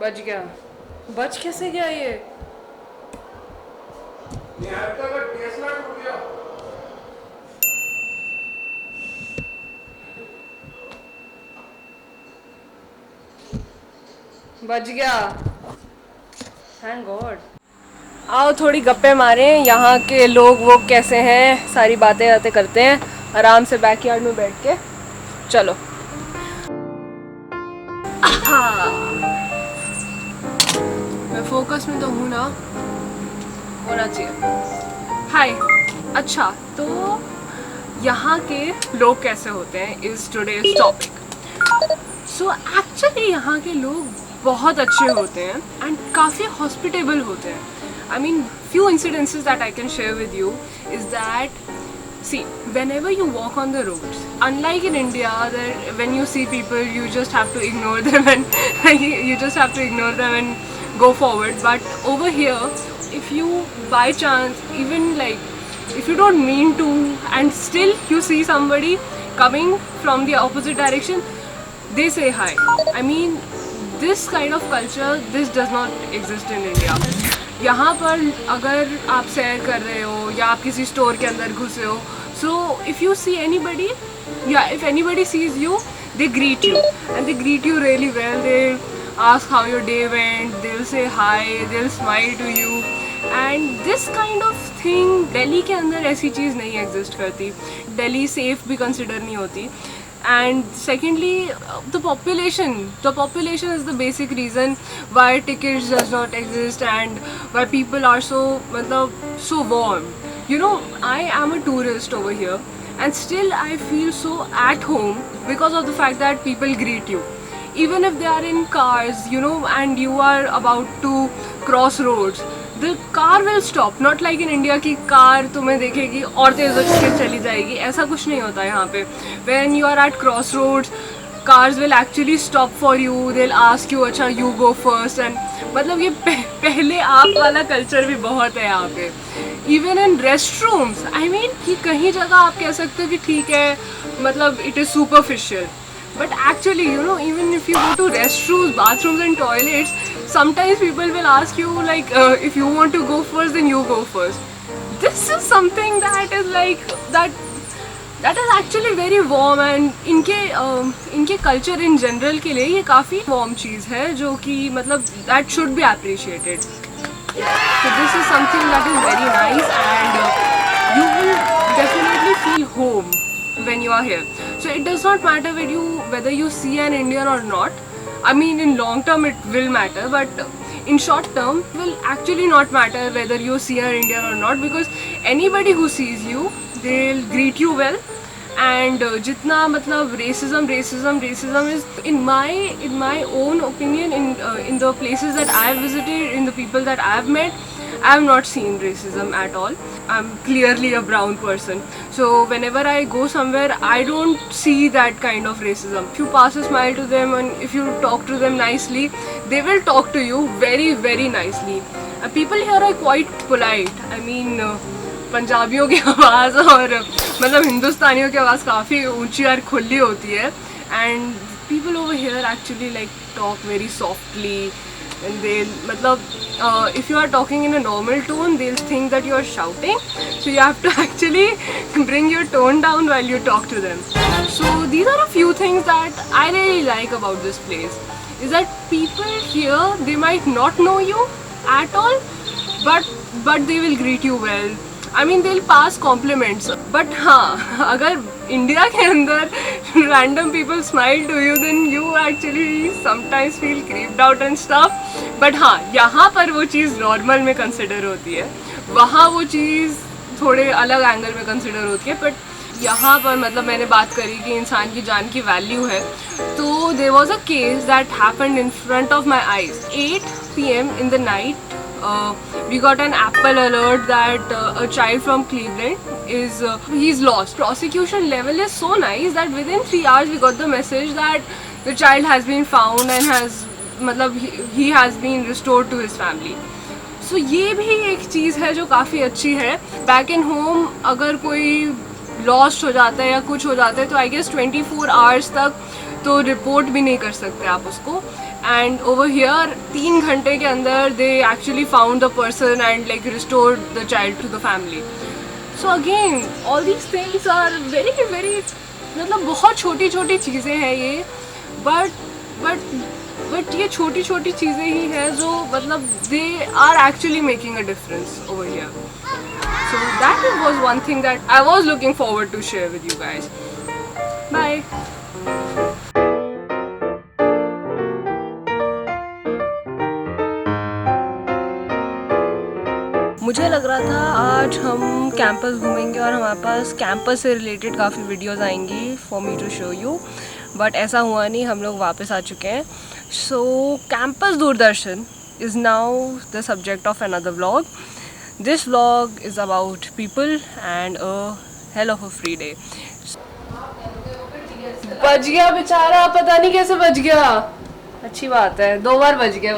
बच गया। बच कैसे गया ये? बच गया, थैंक गॉड। आओ थोड़ी गप्पे मारें, यहाँ के लोग वो कैसे हैं, सारी बातें बातें करते हैं आराम से बैकयार्ड में बैठ के। चलो। मैं फोकस में तो हूँ ना, होना चाहिए। हाय। अच्छा, तो यहाँ के लोग कैसे होते हैं is today's topic. So actually यहाँ के लोग बहुत अच्छे होते हैं एंड काफ़ी हॉस्पिटेबल होते हैं। I mean, few incidences that I can share with you is that, see, whenever you walk on the roads, unlike in India, that when you see people, you just have to ignore them and you just have to ignore them and go forward. But over here, if you by chance, even like, if you don't mean to, and still you see somebody coming from the opposite direction, they say hi. I mean, this kind of culture, this does not exist in India. यहाँ पर अगर आप सैर कर रहे हो या आप किसी स्टोर के अंदर घुसे हो, so if you see anybody या if anybody sees you, they greet you and they greet you really well. They ask how your day went, they will say hi, they will smile to you. And this kind of thing Delhi के अंदर ऐसी चीज़ नहीं exist करती. Delhi safe भी consider नहीं होती. And secondly, the population is the basic reason why tickets does not exist and why people are so warm. You know, I am a tourist over here and still I feel so at home because of the fact that people greet you even if they are in cars, you know, and you are about to cross roads. The car will stop, not like in India कि car तुम्हें देखेगी और तेज के चली जाएगी. ऐसा कुछ नहीं होता यहाँ पे. When you are at crossroads, cars will actually stop for you. They'll ask you, अच्छा you go first. And मतलब ये पहले आप वाला कल्चर भी बहुत है यहाँ पे. Even in restrooms, I mean कि कहीं जगह आप कह सकते हो कि ठीक है, मतलब it is superficial. But actually, you know, even if you go to restrooms, bathrooms and toilets, sometimes people will ask you like, if you want to go first, then you go first. This is something that is like, that is actually very warm and इनके culture in general के लिए ये काफ़ी warm चीज़ है जो कि मतलब that should be appreciated. So this is something that is very nice and you will definitely feel home when you are here. So it does not matter whether you see an Indian or not. I mean, in long term it will matter, but in short term it will actually not matter whether you see an Indian or not, because anybody who sees you, they'll greet you well. And jitna matlab racism is, in my own opinion, in the places that I have visited, in the people that I have met, I have not seen racism at all. I'm clearly a brown person, so whenever I go somewhere, I don't see that kind of racism. If you pass a smile to them and if you talk to them nicely, they will talk to you very very nicely. People here are quite polite. I mean, पंजाबियों की आवाज़ और मतलब हिंदुस्तानियों की आवाज़ काफ़ी ऊंची और खुली होती है. And people over here actually like talk very softly. And they if you are talking in a normal tone, they'll think that you are shouting, so you have to actually bring your tone down while you talk to them. So these are a few things that I really like about this place, is that people here, they might not know you at all, but they will greet you well. I mean, they'll pass compliments. But हाँ, अगर India के अंदर random people smile to you, then you actually sometimes feel creeped out and stuff. But हाँ, यहाँ पर वो चीज़ normal में consider होती है, वहाँ वो चीज़ थोड़े अलग एंगल में कंसिडर होती है. बट यहाँ पर मतलब मैंने बात करी कि इंसान की जान की वैल्यू है, तो there was a case that happened in front of my eyes. 8 PM in the night, we got an Apple alert that a child from Cleveland he's lost. Prosecution level is so nice that within 3 hours we got the message that the child has been found and he has been restored to his family. So ये भी एक चीज़ है जो काफ़ी अच्छी है. Back in home अगर कोई लॉस्ट हो जाता है या कुछ हो जाता है, तो आई गेस 24 आवर्स तक तो रिपोर्ट भी नहीं कर सकते आप उसको. एंड ओवर हियर 3 घंटे के अंदर they actually found the person and like restored the child to the family. So again all these things are very very, मतलब बहुत छोटी छोटी चीज़ें हैं ये, बट ये छोटी छोटी चीज़ें ही हैं जो मतलब they are actually making a difference over here. So that was one thing that I was looking forward to share with you guys. Bye. मुझे लग रहा था आज हम कैंपस घूमेंगे और हमारे पास कैंपस से रिलेटेड काफ़ी वीडियोस आएंगी for me to show you, but ऐसा हुआ नहीं. हम लोग वापस आ चुके हैं. So campus Doordarshan is now the subject of another vlog. This vlog is about people and a hell of a free day. बच गया बेचारा, पता नहीं कैसे बच गया. अच्छी बात है, 2 बार बच गया.